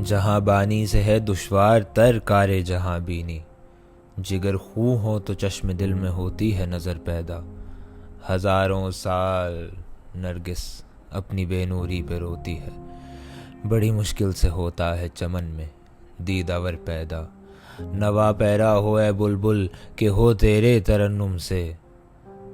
جہاں بانی سے ہے دشوار تر کار جہاں بینی، جگر خوں ہو تو چشم دل میں ہوتی ہے نظر پیدا، ہزاروں سال نرگس اپنی بے نوری پہ روتی ہے، بڑی مشکل سے ہوتا ہے چمن میں دیداور پیدا، نوا پیرا ہو اے بلبل کہ ہو تیرے ترنم سے،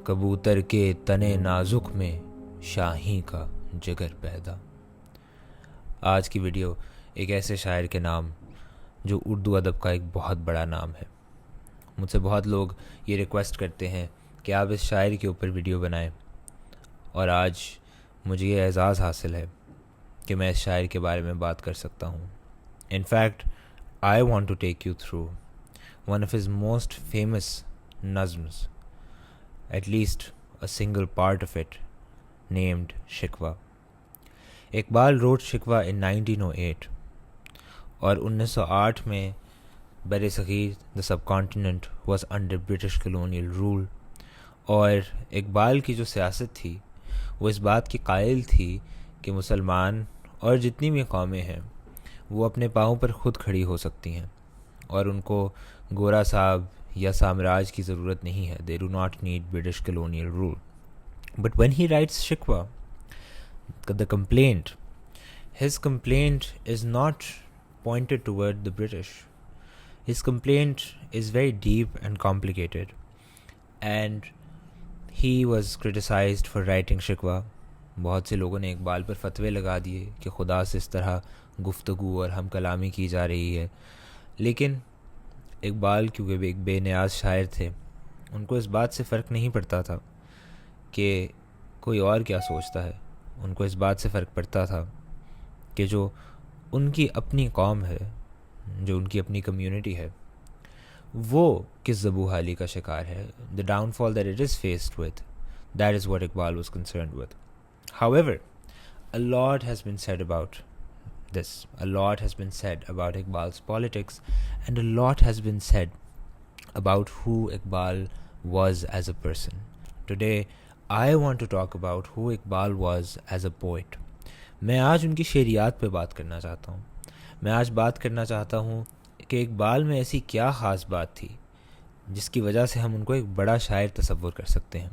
کبوتر کے تنے نازک میں شاہین کا جگر پیدا۔ آج کی ویڈیو ایک ایسے شاعر کے نام جو اردو ادب کا ایک بہت بڑا نام ہے۔ مجھ سے بہت لوگ یہ ریکویسٹ کرتے ہیں کہ آپ اس شاعر کے اوپر ویڈیو بنائیں، اور آج مجھے یہ اعزاز حاصل ہے کہ میں اس شاعر کے بارے میں بات کر سکتا ہوں۔ In fact I want to take you through one of his most famous نظمز، at least a single part of it, named Shikwa. Iqbal wrote Shikwa in 1908 اور 1908 میں بر صغیر the subcontinent was under British colonial rule، اور اقبال کی جو سیاست تھی وہ اس بات کی قائل تھی کہ مسلمان اور جتنی بھی قومیں ہیں وہ اپنے پاؤں پر خود کھڑی ہو سکتی ہیں، اور ان کو گورا صاحب یا سامراج کی ضرورت نہیں ہے۔ They do not need British colonial rule. But when he writes Shikwa, the complaint, his complaint is not pointed toward the British. His complaint is very deep and complicated, and he was criticized for writing Shikwa. بہت سے لوگوں نے اقبال پر فتوے لگا دیے کہ خدا سے اس طرح گفتگو اور ہم کلامی کی جا رہی ہے، لیکن اقبال کیونکہ ایک بے نیاز شاعر تھے، ان کو اس بات سے فرق نہیں پڑتا تھا کہ کوئی اور کیا سوچتا ہے۔ ان کو اس بات سے فرق پڑتا تھا کہ جو ان کی اپنی قوم ہے، جو ان کی اپنی کمیونٹی ہے، وہ کس زبوں حالی کا شکار ہے، the downfall that it is faced with. That is what Iqbal was concerned with. However, a lot has been said about this. A lot has been said about Iqbal's politics, and a lot has been said about who Iqbal was as a person. Today, I want to talk about who Iqbal was as a poet. میں آج ان کی شعریات پہ بات کرنا چاہتا ہوں۔ میں آج بات کرنا چاہتا ہوں کہ اقبال میں ایسی کیا خاص بات تھی جس کی وجہ سے ہم ان کو ایک بڑا شاعر تصور کر سکتے ہیں،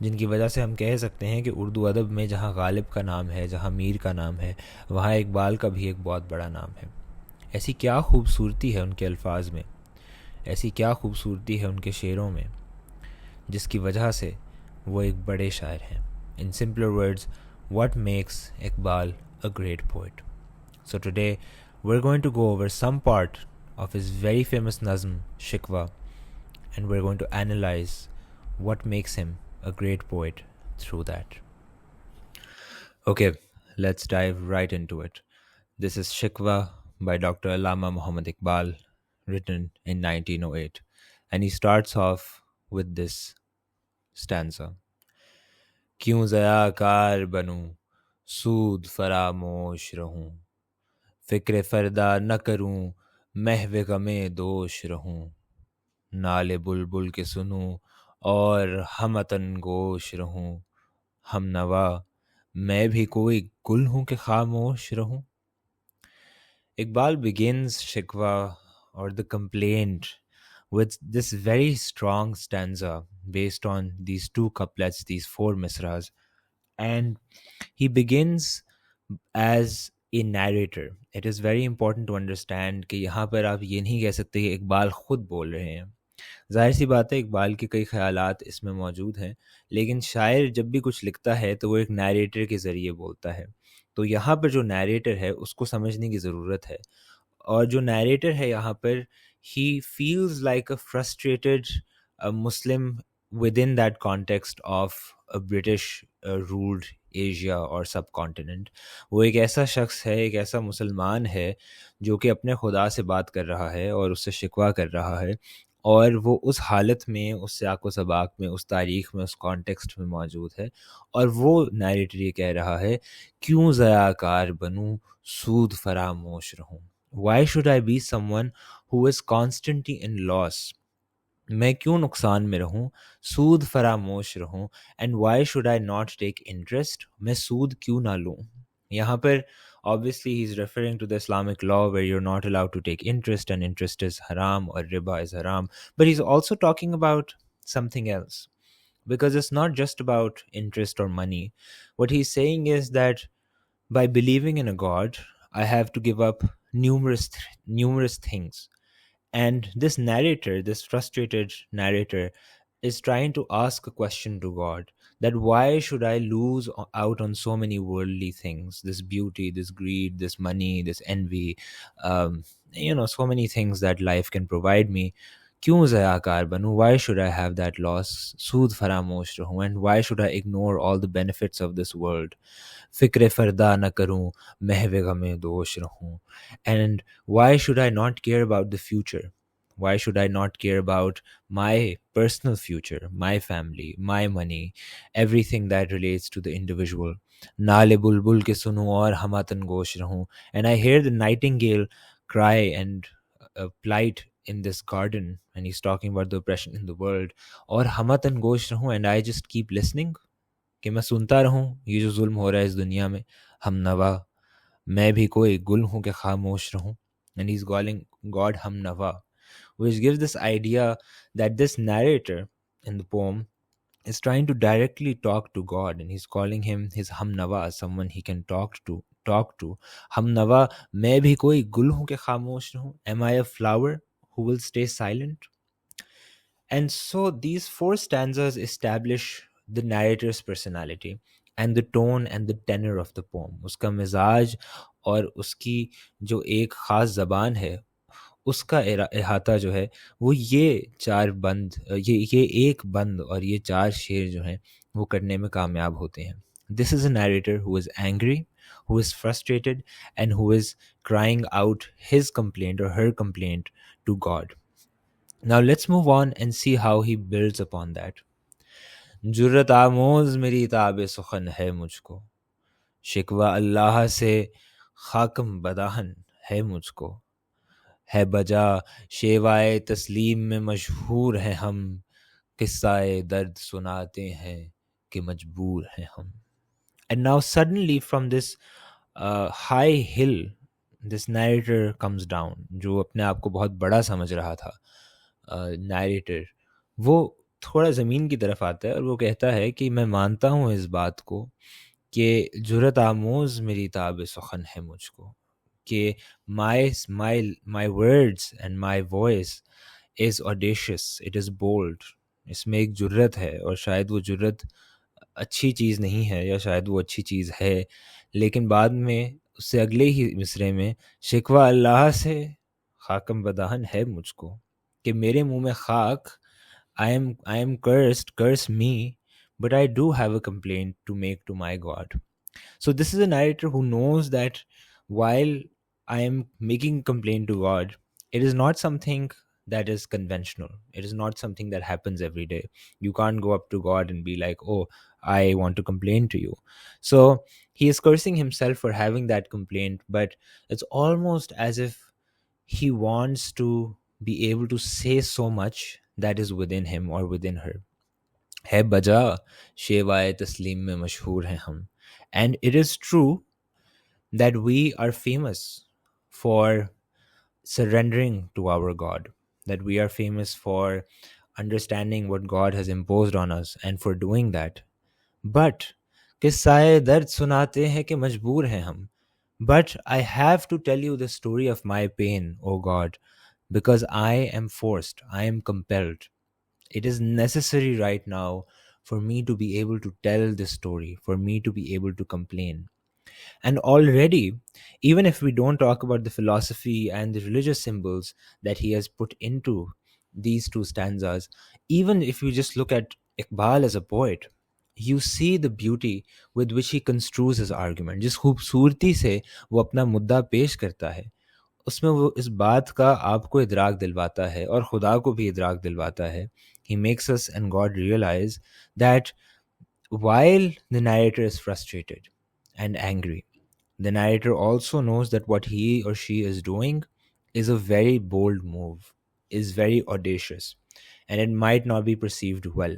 جن کی وجہ سے ہم کہہ سکتے ہیں کہ اردو ادب میں جہاں غالب کا نام ہے، جہاں میر کا نام ہے، وہاں اقبال کا بھی ایک بہت بڑا نام ہے۔ ایسی کیا خوبصورتی ہے ان کے الفاظ میں، ایسی کیا خوبصورتی ہے ان کے شعروں میں، جس کی وجہ سے وہ ایک بڑے شاعر ہیں۔ In simpler words, what makes Iqbal a great poet? So today we're going to go over some part of his very famous nazm Shikwa, and we're going to analyze what makes him a great poet through that. Okay, let's dive right into it. This is Shikwa by Dr. Allama Iqbal, written in 1908, and he starts off with this stanza. کیوں ضیاء کار بنوں سود فراموش رہوں، فکر فردا نہ کروں محو غم دوش رہوں، نالے بلبل کے سنوں اور ہمتن گوش رہوں، ہم نوا میں بھی کوئی گل ہوں کہ خاموش رہوں۔ Iqbal begins Shikwa or the complaint with this very strong stanza based on these two couplets, these four misras, and he begins as a narrator. It is very important to understand کہ یہاں پر آپ یہ نہیں کہہ سکتے کہ اقبال خود بول رہے ہیں۔ ظاہر سی بات ہے اقبال کے کئی خیالات اس میں موجود ہیں، لیکن شاعر جب بھی کچھ لکھتا ہے تو وہ ایک نیریٹر کے ذریعے بولتا ہے، تو یہاں پر جو نیریٹر ہے اس کو سمجھنے کی ضرورت ہے، اور جو نیریٹر ہے یہاں پر he feels like a frustrated Muslim within that context of a British ruled Asia or subcontinent. وہ ایک ایسا شخص ہے، ایک ایسا مسلمان ہے جو کہ اپنے خدا سے بات کر رہا ہے اور اس سے شکوہ کر رہا ہے، اور وہ اس حالت میں، اس سیاق و سباق میں، اس تاریخ میں، اس کانٹیکسٹ میں موجود ہے، اور وہ نیریٹر یہ کہہ رہا ہے کیوں ضیاء کار بنوں سود فراموش رہوں۔ Why should I be someone who is constantly in loss? میں کیوں نقصان میں رہوں، سود فراموش رہوں، and why should I not take interest؟ میں سود کیوں نہ لوں۔ یہاں پر Obviously, he's referring to the Islamic law where you're not allowed to take interest, and interest is haram, or riba is haram. But he's also talking about something else, because it's not just about interest or money. What he's saying is that by believing in a god, I have to give up numerous things. And this narrator, this frustrated narrator, is trying to ask a question to God, that why should I lose out on so many worldly things, this beauty, this greed, this money, this envy, um, so many things that life can provide me. क्यों ज़याकार बनूं? Why should I have that loss? सूद फरामोश रहूं, and why should I ignore all the benefits of this world? फ़िक्र फ़रदा न करूं, महवे गमे दोष रहूं. And why should I not care about the future? Why should I not care about my personal future, my family, my money, everything that relates to the individual? Naale bulbul ke sunu aur hamatan gosh rahun. And I hear the nightingale cry and plight in this garden, and he's talking about the oppression in the world. Aur hamatan gosh rahun, and I just keep listening. कि मैं सुनता रहूं ये जो जुल्म हो रहा है इस दुनिया में. हम नवा, मैं भी कोई गुल हूं कि खामोश रहूं. And he's calling God Hum Nawa, which gives this idea that this narrator in the poem is trying to directly talk to God, and he's calling him his Hum Nawa, someone he can talk to. Hum Nawa, मैं भी कोई गुल हूं कि खामोश रहूं. Am I a flower who will stay silent? And so these four stanzas establish the narrator's personality and the tone and the tenor of the poem. उसका मिजाज और उसकी जो एक ख़ास ज़बान है, उसका इहाता जो है वो ये चार बंद, ये एक बंद और ये चार शेर जो हैं वो करने में कामयाब होते हैं. This is a narrator who is angry, who is frustrated, and who is crying out his complaint or her complaint to God. Now let's move on and see how he builds upon that. जुर्रत आमोज मेरी ताब सुखन है मुझको, शिकवा अल्लाह से खाकम बदाहन है मुझको, है बजा शेवाए तस्लीम में मशहूर हैं हम, किस्साए दर्द सुनाते हैं कि मजबूर हैं हम. And now suddenly from this high hill, this narrator comes down, जो अपने आप को बहुत बड़ा समझ रहा था narrator, वो थोड़ा ज़मीन की तरफ आता है और वो कहता है कि मैं मानता हूँ इस बात को कि जुरत आमोज मेरी ताब सुखन है मुझको, कि my words and my voice is audacious, it is bold. इसमें एक जुर्रत है, और शायद वो जुर्रत अच्छी चीज़ नहीं है, या शायद वो अच्छी चीज़ है, लेकिन बाद में उससे अगले ही मिसरे में शिकवा अल्लाह से खाकम बदाहन है मुझको, कि मेरे मुंह में खाक, I am cursed, curse me, but I do have a complaint to make to my God. So this is a narrator who knows that while I am making complaint to God, it is not something that is conventional. It is not something that happens every day. You can't go up to God and be like, oh, I want to complain to you. So he is cursing himself for having that complaint, but it's almost as if he wants to be able to say so much that is within him or within her. है बजा शेवाए तस्लीम में मशहूर हैं हम. And it is true that we are famous for surrendering to our God, that we are famous for understanding what God has imposed on us and for doing that. But किस्साए दर्द सुनाते हैं कि मजबूर हैं हम. But I have to tell you the story of my pain, O God, because I am forced, I am compelled. It is necessary right now for me to be able to tell this story, for me to be able to complain. And already, even if we don't talk about the philosophy and the religious symbols that he has put into these two stanzas, even if you just look at Iqbal as a poet, you see the beauty with which he construes his argument. जिस खूबसूरती से वो अपना मुद्दा पेश करता है, उसमें वो इस बात का आपको इदराक दिलवाता है और खुदा को भी इदराक दिलवाता है. He makes us and God realize that while the narrator is frustrated and angry, the narrator also knows that what he or she is doing is a very bold move, is very audacious, and it might not be perceived well.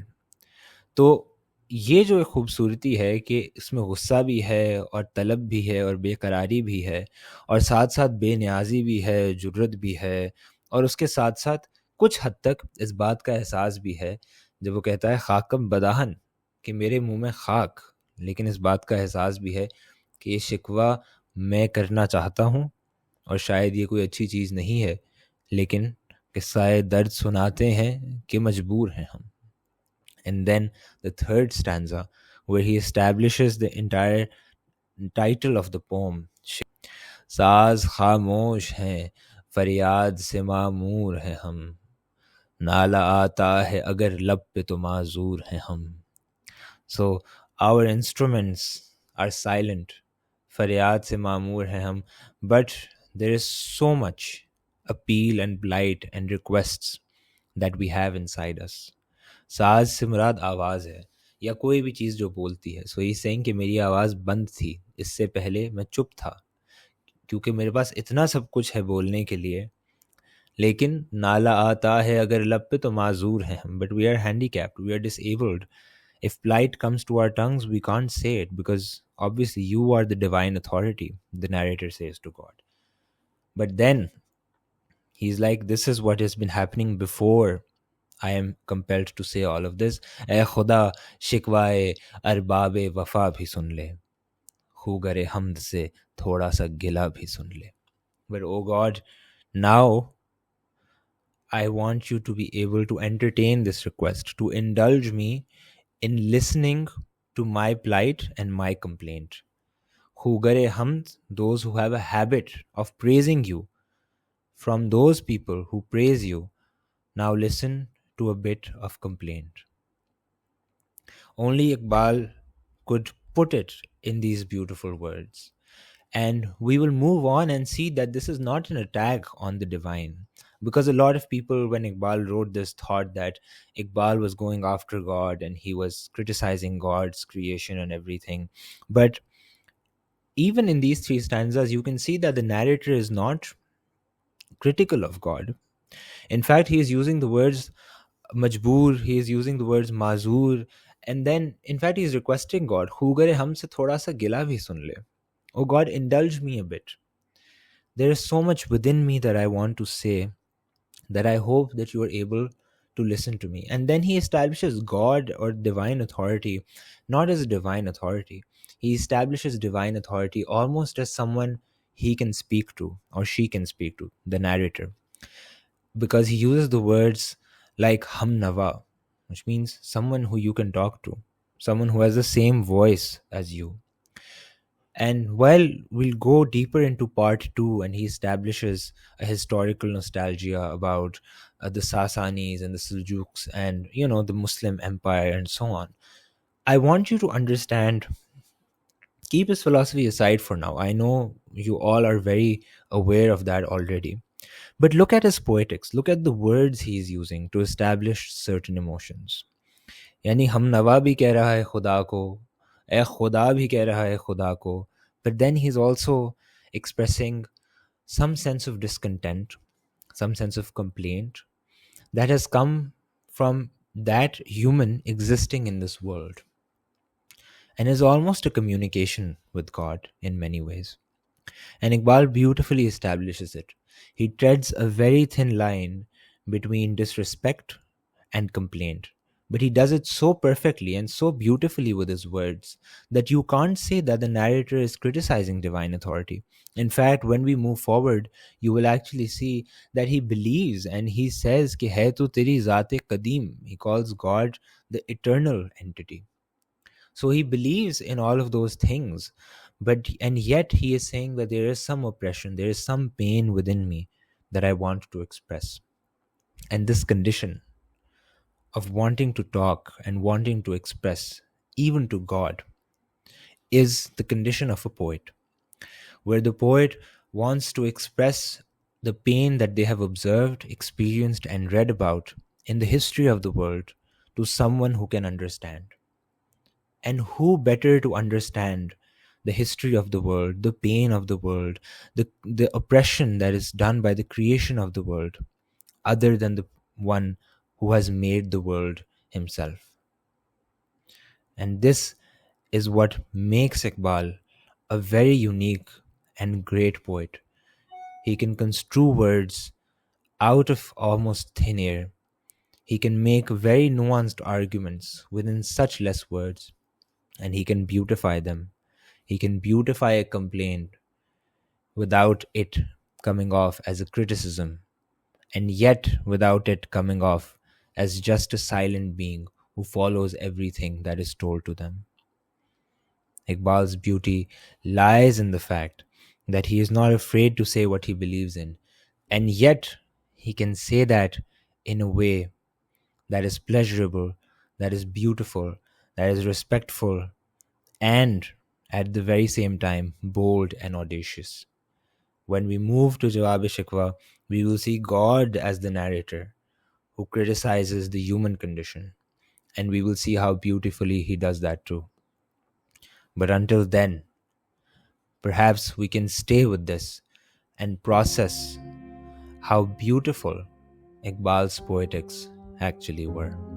तो ये जो एक खूबसूरती है कि इसमें गुस्सा भी है और तलब भी है और बेकरारी भी है और साथ साथ बेनियाजी भी है, जुर्रत भी है, और उसके साथ साथ कुछ हद तक इस बात का एहसास भी है जब वो कहता है खाकम बदाहन, कि मेरे मुंह में खाक, लेकिन इस बात का एहसास भी है कि ये शिकवा मैं करना चाहता हूँ और शायद ये कोई अच्छी चीज़ नहीं है, लेकिन किस्सा दर्द सुनाते हैं कि मजबूर हैं हम. And then the third stanza, where he establishes the entire title of the poem. साज खामोश हैं, फरियाद से मामूर हैं हम, नाला आता है अगर लब पे तो माजूर हैं हम. So our instruments are silent, फरियाद से मामूर हैं हम, but there is so much appeal and blight and requests that we have inside us. साज से मुराद आवाज़ है या कोई भी चीज़ जो बोलती है. सो ये सेइंग कि मेरी आवाज़ बंद थी, इससे पहले मैं चुप था क्योंकि मेरे पास इतना सब कुछ है बोलने के लिए, लेकिन नाला आता है अगर लब पे तो माजूर हैं हम, but we are handicapped, we are disabled. If plight comes to our tongues, we can't say it because obviously you are the divine authority, the narrator says to God. But then he's like, this is what has been happening before I am compelled to say all of this. ए खुदा शिकवाए अरबाबे वफा भी सुन ले, खू गरे हमद से थोड़ा सा गिला भी सुन ले. But oh God, now I want you to be able to entertain this request, to indulge me in listening to my plight and my complaint. Who gare hamd, those who have a habit of praising you, from those people who praise you, now listen to a bit of complaint. Only Iqbal could put it in these beautiful words. And we will move on and see that this is not an attack on the divine. Because a lot of people, when Iqbal wrote this, thought that Iqbal was going after God and he was criticizing God's creation and everything. But even in these three stanzas, you can see that the narrator is not critical of God. In fact, he is using the words majboor, he is using the words mazur, and then, in fact, he is requesting God, "Hu gare humse thoda sa gila bhi sun le." Oh God, indulge me a bit. There is so much within me that I want to say that I hope that you are able to listen to me. And then he establishes God or divine authority not as a divine authority. He establishes divine authority almost as someone he can speak to or she can speak to, the narrator, because he uses the words like Ham Nawa, which means someone who you can talk to, someone who has the same voice as you. And while we'll go deeper into part two, and he establishes a historical nostalgia about the Sasanis and the Seljuks and, the Muslim Empire and so on, I want you to understand, keep his philosophy aside for now. I know you all are very aware of that already. But look at his poetics, look at the words he's using to establish certain emotions. यानी हम नवा भी कह रहा है खुदा को, ए खुदा भी कह रहा है खुदा को, but then he's also expressing some sense of discontent, some sense of complaint that has come from that human existing in this world, and is almost a communication with God in many ways. And Iqbal beautifully establishes it. He treads a very thin line between disrespect and complaint, but he does it so perfectly and so beautifully with his words that you can't say that the narrator is criticizing divine authority. In fact, when we move forward, you will actually see that he believes and he says ki hai tu teri zaate qadim. He calls God the eternal entity. So he believes in all of those things, and yet he is saying that there is some oppression, there is some pain within me that I want to express. And this condition of wanting to talk and wanting to express, even to God, is the condition of a poet, where the poet wants to express the pain that they have observed, experienced, and read about in the history of the world to someone who can understand. And who better to understand the history of the world, the pain of the world, the oppression that is done by the creation of the world, other than the one who has made the world himself. And this is what makes Iqbal a very unique and great poet. He can construe words out of almost thin air. He can make very nuanced arguments within such less words, and he can beautify them. He can beautify a complaint without it coming off as a criticism, and yet without it coming off as just a silent being who follows everything that is told to them. Iqbal's beauty lies in the fact that he is not afraid to say what he believes in, and yet he can say that in a way that is pleasurable, that is beautiful, that is respectful, and at the very same time bold and audacious. When we move to Jawab Shikwa, we will see God as the narrator who criticizes the human condition, and we will see how beautifully he does that too. But until then, perhaps we can stay with this and process how beautiful Iqbal's poetics actually were.